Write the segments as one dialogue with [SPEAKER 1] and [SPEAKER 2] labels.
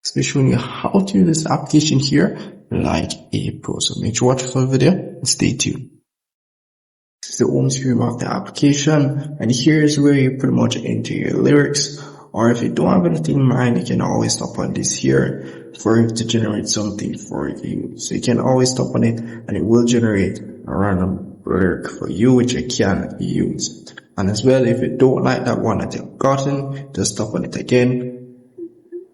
[SPEAKER 1] So showing you how to use this application here like a pro. So make sure to watch the full video and stay tuned. This is the home screen of the application, and here is where you pretty much enter your lyrics, or if you don't have anything in mind, you can always tap on this here for it to generate something for you. So you can always tap on it and it will generate a random lyric for you which you can use. And as well, if you don't like that one that you've gotten, just tap on it again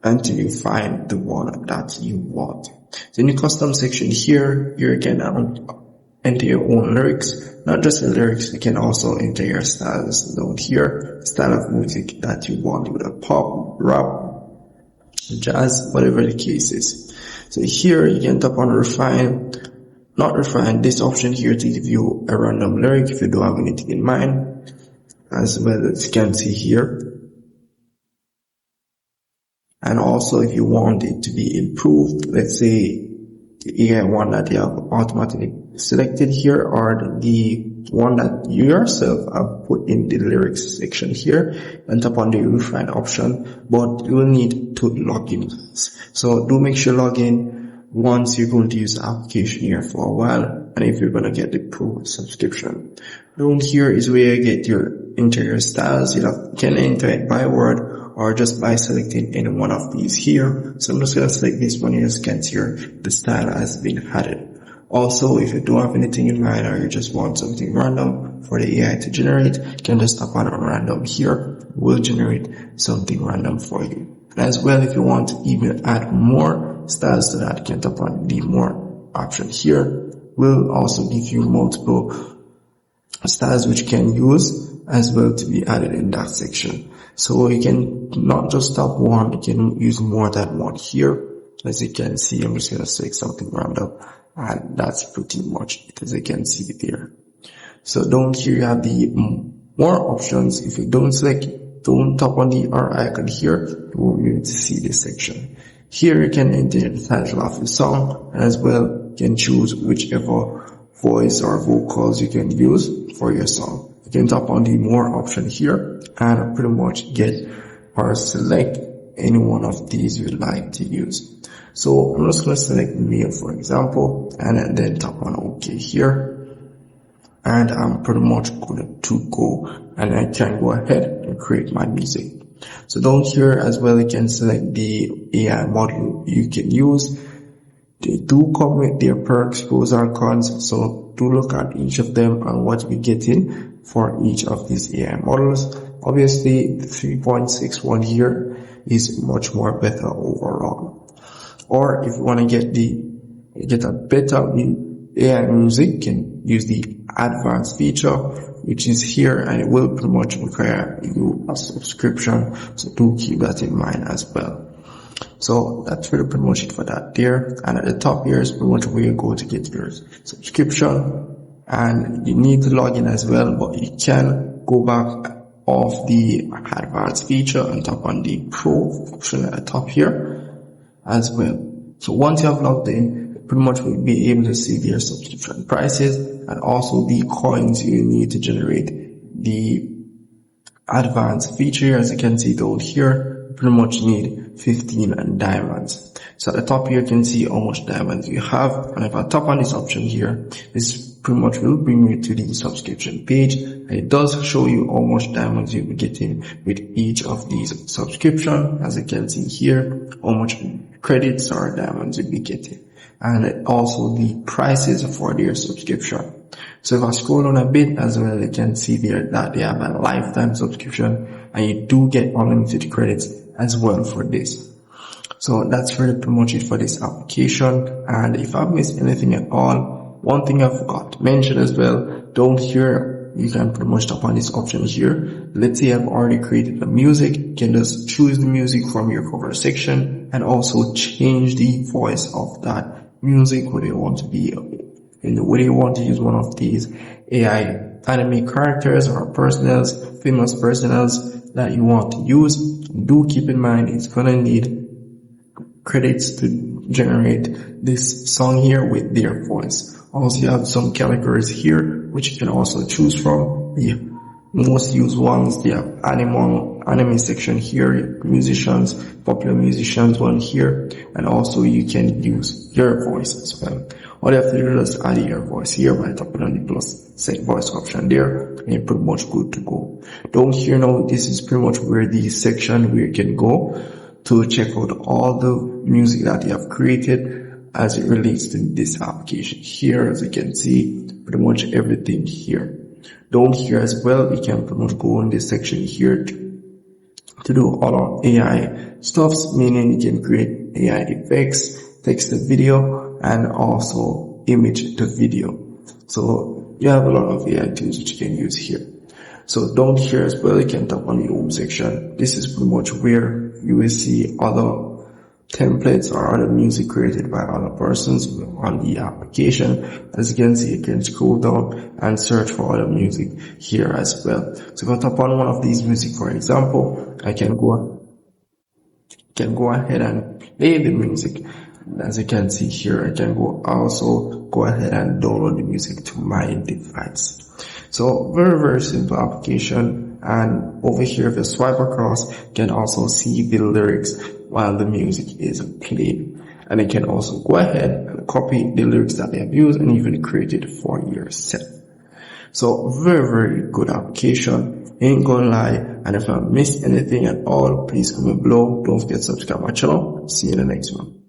[SPEAKER 1] until you find the one that you want. So in the custom section here, you can enter your own lyrics. Not just the lyrics, you can also enter your styles down here, style of music that you want, with a pop, rap, jazz, whatever the case is. So here you can tap on refine, not refine, this option here to give you a random lyric if you don't have anything in mind, as well as you can see here. And also if you want it to be improved, let's say you get one that you have automatically selected here, or the one that you yourself have put in the lyrics section here, and tap on the refine option, but you will need to log in. So do make sure log in once you're going to use the application here for a while, and if you're going to get the pro subscription. Down here is where you get your interior styles. You can enter it by word or just by selecting any one of these here. So I'm just going to select this one here. As you can see here, the style has been added. Also, if you don't have anything in mind or you just want something random for the AI to generate, you can just tap on random here. It will generate something random for you. And as well, if you want to even add more styles to that, you can tap on the more option here. Will also give you multiple styles which you can use as well to be added in that section. So you can not just tap one, you can use more than one here. As you can see, I'm just going to select something random, and that's pretty much it, as you can see there. So down here you have the more options. If you don't select, don't tap on the R icon here, you won't be able to see this section. Here you can enter the title of the song, and as well you can choose whichever voice or vocals you can use for your song. You can tap on the more option here and pretty much get or select any one of these you'd like to use. So I'm just going to select male for example, and then tap on OK here, and I'm pretty much going to go and I can go ahead and create my music. So down here as well you can select the AI model you can use. They do come with their perks, pros and cons, so do look at each of them and what we're getting for each of these AI models. Obviously the 3.61 here is much more better overall. Or if you want to get a better AI music, you can use the advanced feature, which is here, and it will pretty much require you a subscription, so do keep that in mind as well. So that's really pretty much it for that there. And at the top here is pretty much where you go to get your subscription, and you need to log in as well, but you can go back off the advanced feature and tap on the pro option at the top here as well. So once you have logged in, you pretty much will be able to see their subscription prices and also the coins you need to generate the advanced feature. As you can see down here, you pretty much need 15 diamonds. So at the top here you can see how much diamonds you have, and if I tap on this option here, this pretty much will bring you to the subscription page, and it does show you how much diamonds you'll be getting with each of these subscription. As you can see here, how much credits or diamonds you'll be getting, and also the prices for their subscription. So if I scroll down a bit as well, you can see there that they have a lifetime subscription, and you do get unlimited credits as well for this. So that's really pretty much it for this application. And if I've missed anything at all, one thing I forgot to mention as well, down here you can pretty much tap on this option here. Let's say I've already created the music, you can just choose the music from your cover section and also change the voice of that music, whether you want to be, whether you want to use one of these AI anime characters or personals, famous personals that you want to use. Do keep in mind it's gonna need credits to generate this song here with their voice. Also, you have some categories here which you can also choose from. The most used ones. They have anime section here, musicians, popular musicians one here, and also you can use your voice as well. All you have to do is add your voice here by tapping on the plus set voice option there, and you're pretty much good to go. Down here now, this is pretty much where the section where you can go to check out all the music that you have created as it relates to this application. Here, as you can see, pretty much everything here. Down here as well, you can pretty much go in this section here to do all our AI stuffs, meaning you can create AI effects, text to video, and also image to video. So you have a lot of AI tools which you can use here. So down here as well, you can tap on the home section. This is pretty much where you will see other templates or other music created by other persons on the application. As you can see, you can scroll down and search for other music here as well. So if I tap on one of these music, for example, I can go ahead and play the music. As you can see here, I can also go ahead and download the music to my device. So very simple application. And over here, if you swipe across, you can also see the lyrics while the music is playing. And you can also go ahead and copy the lyrics that they have used and even create it for yourself. So very good application. Ain't gonna lie. And if I missed anything at all, please comment below. Don't forget to subscribe my channel. See you in the next one.